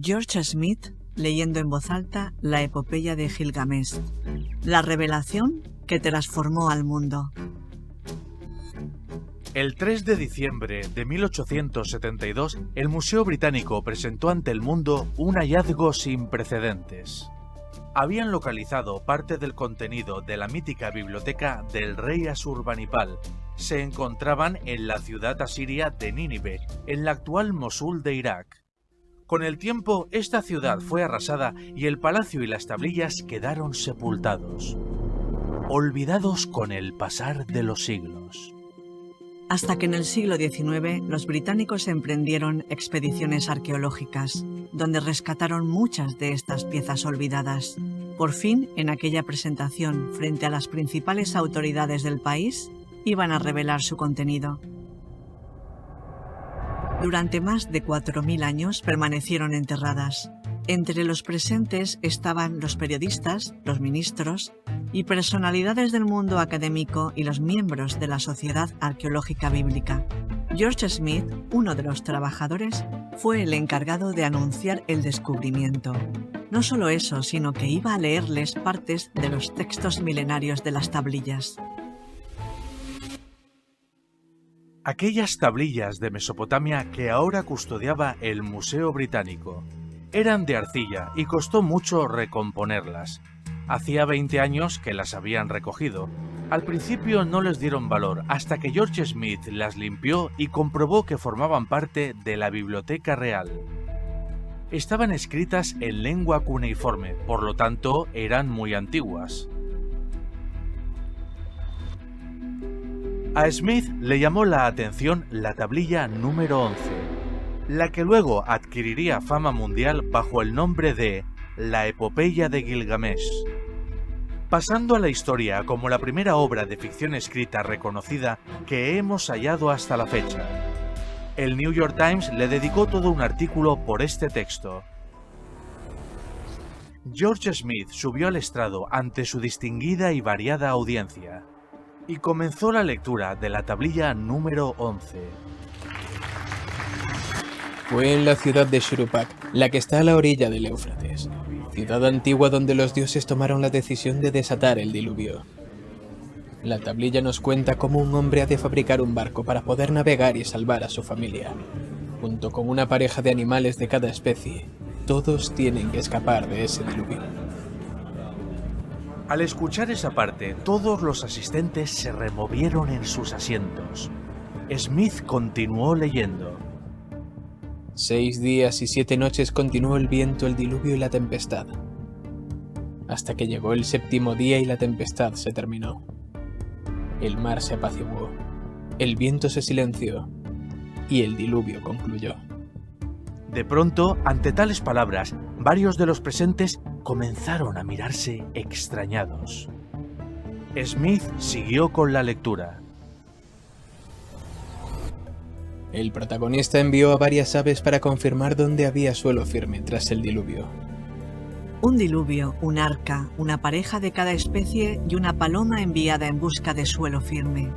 George Smith leyendo en voz alta la epopeya de Gilgamesh, la revelación que transformó al mundo. El 3 de diciembre de 1872, el Museo Británico presentó ante el mundo un hallazgo sin precedentes. Habían localizado parte del contenido de la mítica biblioteca del rey Asurbanipal. Se encontraban en la ciudad asiria de Nínive, en la actual Mosul de Irak. Con el tiempo, esta ciudad fue arrasada y el palacio y las tablillas quedaron sepultados, olvidados con el pasar de los siglos. Hasta que en el siglo XIX los británicos emprendieron expediciones arqueológicas, donde rescataron muchas de estas piezas olvidadas. Por fin, en aquella presentación frente a las principales autoridades del país, iban a revelar su contenido. Durante más de 4.000 años permanecieron enterradas. Entre los presentes estaban los periodistas, los ministros y personalidades del mundo académico y los miembros de la Sociedad Arqueológica Bíblica. George Smith, uno de los trabajadores, fue el encargado de anunciar el descubrimiento. No solo eso, sino que iba a leerles partes de los textos milenarios de las tablillas. Aquellas tablillas de Mesopotamia que ahora custodiaba el Museo Británico. Eran de arcilla y costó mucho recomponerlas. Hacía 20 años que las habían recogido. Al principio no les dieron valor hasta que George Smith las limpió y comprobó que formaban parte de la Biblioteca Real. Estaban escritas en lengua cuneiforme, por lo tanto eran muy antiguas. A Smith le llamó la atención la tablilla número 11, la que luego adquiriría fama mundial bajo el nombre de La Epopeya de Gilgamesh, pasando a la historia como la primera obra de ficción escrita reconocida que hemos hallado hasta la fecha. El New York Times le dedicó todo un artículo por este texto. George Smith subió al estrado ante su distinguida y variada audiencia y comenzó la lectura de la tablilla número 11. Fue en la ciudad de Shuruppak, la que está a la orilla del Éufrates, ciudad antigua donde los dioses tomaron la decisión de desatar el diluvio. La tablilla nos cuenta cómo un hombre ha de fabricar un barco para poder navegar y salvar a su familia. Junto con una pareja de animales de cada especie, todos tienen que escapar de ese diluvio. Al escuchar esa parte, todos los asistentes se removieron en sus asientos. Smith continuó leyendo. 6 días y 7 noches continuó el viento, el diluvio y la tempestad, hasta que llegó el 7º día y la tempestad se terminó. El mar se apaciguó, el viento se silenció y el diluvio concluyó. De pronto, ante tales palabras, varios de los presentes comenzaron a mirarse extrañados. Smith siguió con la lectura. El protagonista envió a varias aves para confirmar dónde había suelo firme tras el diluvio. Un diluvio, un arca, una pareja de cada especie y una paloma enviada en busca de suelo firme.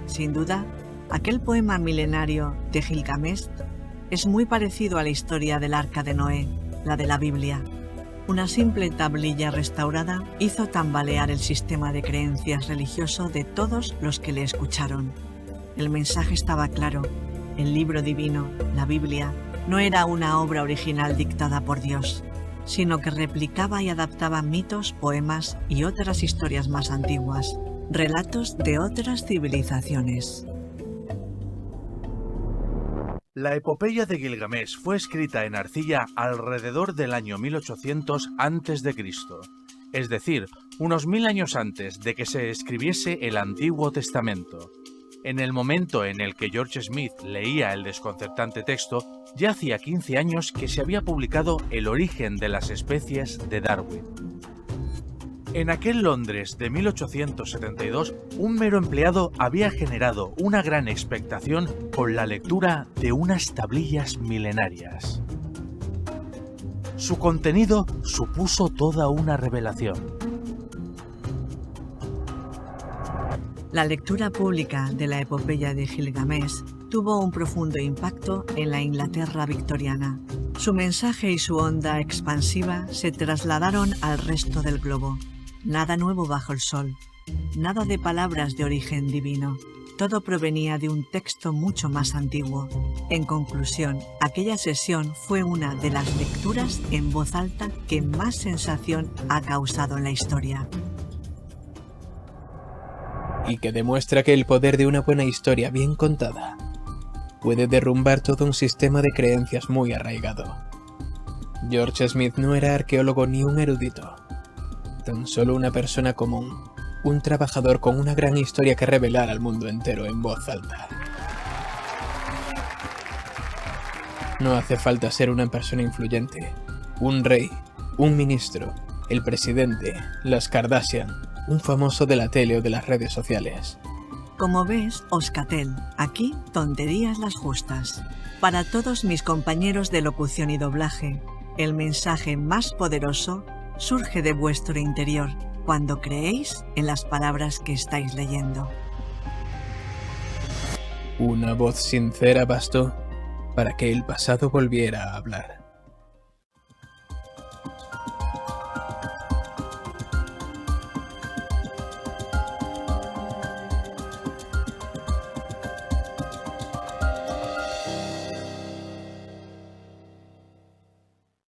Sin duda, aquel poema milenario de Gilgamesh es muy parecido a la historia del Arca de Noé, la de la Biblia. Una simple tablilla restaurada hizo tambalear el sistema de creencias religioso de todos los que le escucharon. El mensaje estaba claro. El libro divino, la Biblia, no era una obra original dictada por Dios, sino que replicaba y adaptaba mitos, poemas y otras historias más antiguas, relatos de otras civilizaciones. La epopeya de Gilgamesh fue escrita en arcilla alrededor del año 1800 a.C., es decir, unos 1000 años antes de que se escribiese el Antiguo Testamento. En el momento en el que George Smith leía el desconcertante texto, ya hacía 15 años que se había publicado El origen de las especies de Darwin. En aquel Londres de 1872, un mero empleado había generado una gran expectación con la lectura de unas tablillas milenarias. Su contenido supuso toda una revelación. La lectura pública de la epopeya de Gilgamesh tuvo un profundo impacto en la Inglaterra victoriana. Su mensaje y su onda expansiva se trasladaron al resto del globo. Nada nuevo bajo el sol, nada de palabras de origen divino. Todo provenía de un texto mucho más antiguo. En conclusión, aquella sesión fue una de las lecturas en voz alta que más sensación ha causado en la historia. Y que demuestra que el poder de una buena historia bien contada puede derrumbar todo un sistema de creencias muy arraigado. George Smith no era arqueólogo ni un erudito, tan solo una persona común, un trabajador con una gran historia que revelar al mundo entero en voz alta. No hace falta ser una persona influyente, un rey, un ministro, el presidente, las Kardashian, un famoso de la tele o de las redes sociales. Como ves, Oscatel, aquí tonterías las justas. Para todos mis compañeros de locución y doblaje, el mensaje más poderoso surge de vuestro interior cuando creéis en las palabras que estáis leyendo. Una voz sincera bastó para que el pasado volviera a hablar.